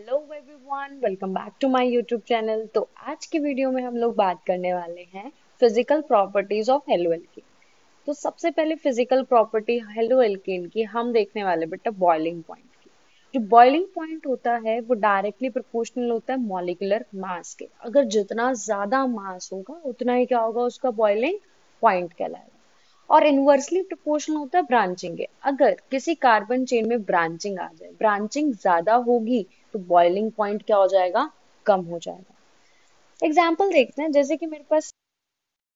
Hello everyone, welcome back to my YouTube channel. तो आज की वीडियो में हम लोग बात करने वाले हैं physical properties of halo alkane. तो सबसे पहले फिजिकल प्रॉपर्टी हेलो एल्केन की हम देखने वाले बेटा बॉइलिंग पॉइंट की। जो बॉइलिंग पॉइंट होता है वो डायरेक्टली प्रोपोर्शनल होता है मॉलिक्यूलर मास के। अगर जितना ज्यादा मास होगा उतना ही क्या होगा, उसका बॉइलिंग पॉइंट कहलाएगा। और इनवर्सली प्रोपोर्शनल होता है ब्रांचिंग के। अगर किसी कार्बन चेन में ब्रांचिंग आ जाए, ब्रांचिंग ज्यादा होगी तो बॉइलिंग पॉइंट क्या हो जाएगा, कम हो जाएगा। एग्जाम्पल देखते हैं, जैसे कि मेरे पास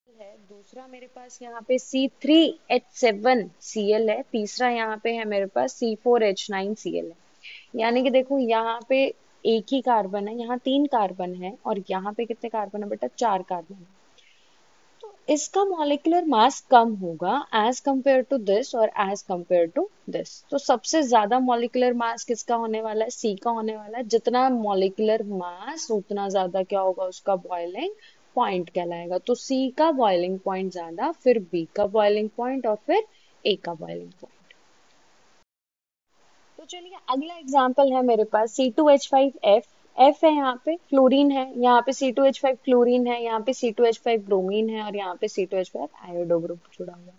है, दूसरा मेरे पास यहाँ पे C3H7Cl है, तीसरा यहाँ पे है मेरे पास C4H9Cl है। यानी कि देखो यहाँ पे एक ही कार्बन है, यहाँ तीन कार्बन है और यहाँ पे कितने कार्बन है बेटा, चार कार्बन है। तो इसका मॉलिक्यूलर मास कम होगा एज कंपेयर टू दिस और एज कंपेयर टू दिस। तो सबसे ज्यादा मॉलिक्यूलर मास किसका होने वाला है, सी का होने वाला है। जितना मॉलिक्यूलर मास उतना ज्यादा क्या होगा, उसका बॉइलिंग पॉइंट कहलाएगा। तो सी का बॉइलिंग पॉइंट ज्यादा, फिर बी का बॉइलिंग पॉइंट और फिर ए का बॉइलिंग पॉइंट। तो चलिए अगला एग्जांपल है मेरे पास C2H5F। F है यहाँ पे, फ्लोरीन है, यहाँ पे C2H5 क्लोरीन है, यहाँ पे C2H5 ब्रोमीन है और यहाँ पे C2H5 आयोडो ग्रुप जुड़ा हुआ है।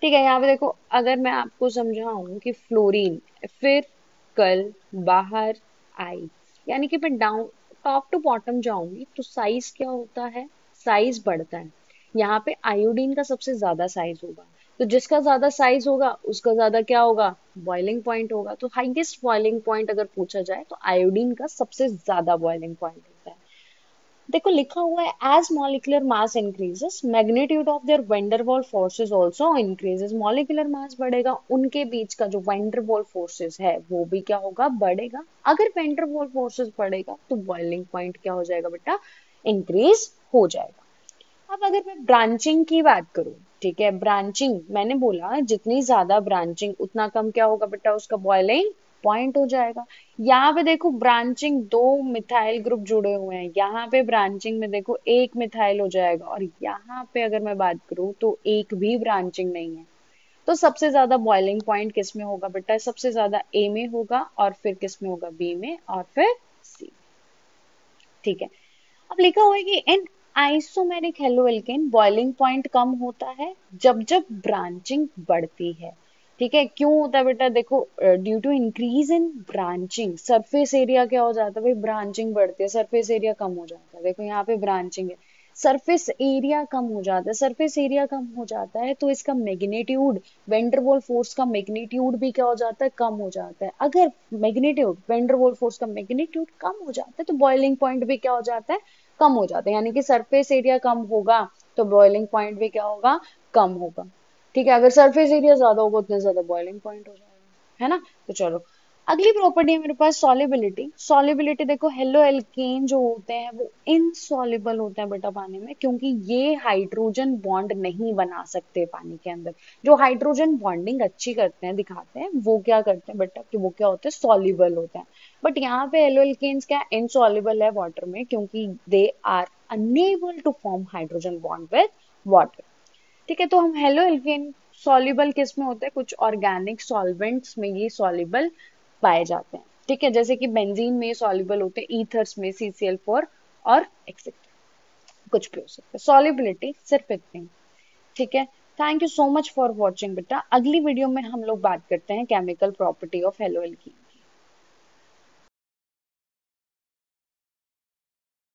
ठीक है, यहाँ पे देखो, अगर मैं आपको समझाऊं कि फ्लोरीन फिर कल बाहर आई, यानी कि मैं डाउन टॉप टू बॉटम जाऊंगी तो साइज क्या होता है, साइज बढ़ता है। यहाँ पे आयोडीन का सबसे ज्यादा साइज होगा, तो जिसका ज्यादा साइज होगा उसका ज्यादा क्या होगा, बॉइलिंग पॉइंट होगा। तो हाईएस्ट बॉइलिंग पॉइंट अगर पूछा जाए तो आयोडीन का सबसे ज्यादा बॉइलिंग पॉइंट होता है। देखो लिखा हुआ है as molecular mass increases magnitude of their van der Waals forces also increases. Molecular mass बढ़ेगा, उनके बीच का जो वैंडरवॉल फोर्सेस है वो भी क्या होगा, बढ़ेगा। अगर वैंडरवॉल फोर्सेस बढ़ेगा तो बॉइलिंग पॉइंट क्या हो जाएगा बेटा, इंक्रीज हो जाएगा। अब अगर मैं ब्रांचिंग की बात करूं, ठीक है, ब्रांचिंग मैंने बोला जितनी ज्यादा ब्रांचिंग उतना कम क्या होगा बेटा, उसका बॉइलिंग पॉइंट हो जाएगा। यहाँ पे देखो ब्रांचिंग दो मिथाइल ग्रुप जुड़े हुए हैं, यहाँ पे ब्रांचिंग में देखो एक मिथाइल हो जाएगा और यहाँ पे अगर मैं बात करूं तो एक भी ब्रांचिंग नहीं है। तो सबसे ज्यादा बॉइलिंग पॉइंट किस में होगा बेटा, सबसे ज्यादा ए में होगा और फिर किस में होगा, बी में और फिर सी। ठीक है, अब लिखा हुआ है कि इन isomeric haloalkane boiling point कम होता है जब जब ब्रांचिंग बढ़ती है। ठीक है, क्यों होता है बेटा, देखो due to increase in branching surface area क्या हो जाता है भाई, ब्रांचिंग बढ़ती है सरफेस एरिया कम हो जाता है। देखो यहाँ पे ब्रांचिंग है, सरफेस एरिया कम हो जाता है, सरफेस एरिया कम हो जाता है तो इसका मैग्नीट्यूड, वेंडरवॉल फोर्स का मैग्नीट्यूड भी क्या हो जाता है, कम हो जाता है। अगर मैग्नीट्यूड, वेंडरवॉल फोर्स का मैग्नीट्यूड कम हो जाता है तो बॉइलिंग पॉइंट भी क्या हो जाता है, कम हो जाते हैं। यानी कि सरफेस एरिया कम होगा तो बॉइलिंग पॉइंट भी क्या होगा, कम होगा। ठीक है, अगर सरफेस एरिया ज्यादा होगा उतना ज्यादा बॉइलिंग पॉइंट हो जाएगा, है ना। तो चलो अगली प्रॉपर्टी है मेरे पास सॉलिबिलिटी। सॉलिबिलिटी देखो, हेलो एल्केन जो होते हैं वो इनसॉल्युबल होते हैं बेटा पानी में, क्योंकि ये हाइड्रोजन बॉन्ड नहीं बना सकते पानी के अंदर। जो हाइड्रोजन बॉन्डिंग अच्छी करते हैं, दिखाते हैं, वो क्या करते हैं बेटा, कि वो क्या होते हैं, सॉल्युबल होते हैं। बट यहाँ पे हेलो एल्केन्स क्या इनसॉल्युबल है वाटर में, क्योंकि they are unable to form hydrogen bond with water. ठीक है, तो हम हेलो एल्केन सॉल्युबल किस में होते हैं, कुछ ऑर्गेनिक सॉल्वेंट्स में ये सॉल्युबल पाए जाते हैं। ठीक है, जैसे कि बेंजीन में सॉल्युबल होते हैं, ईथर्स में CCl4 और एक्सेट्रा, कुछ भी हो सकता है। सॉल्युबिलिटी सिर्फ इतनी। ठीक है, thank you so much for watching बेटा। अगली वीडियो में हम लोग बात करते हैं chemical property of hello alkene.